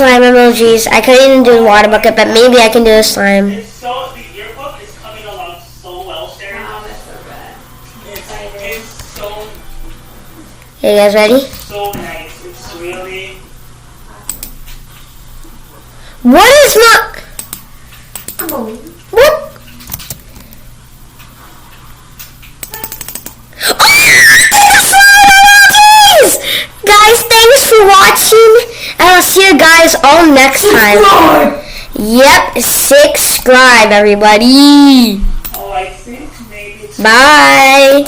slime emojis. I couldn't even do the water bucket, but maybe I can do a slime. It's so, the yearbook is coming along so well, Sharon. Oh, that's so good. It's so, Hey, you guys ready? so nice. It's really... What is not... What? Guys, thanks for watching, and I'll see you guys all next time. Yep, subscribe, everybody. Oh, I think maybe it's... Bye.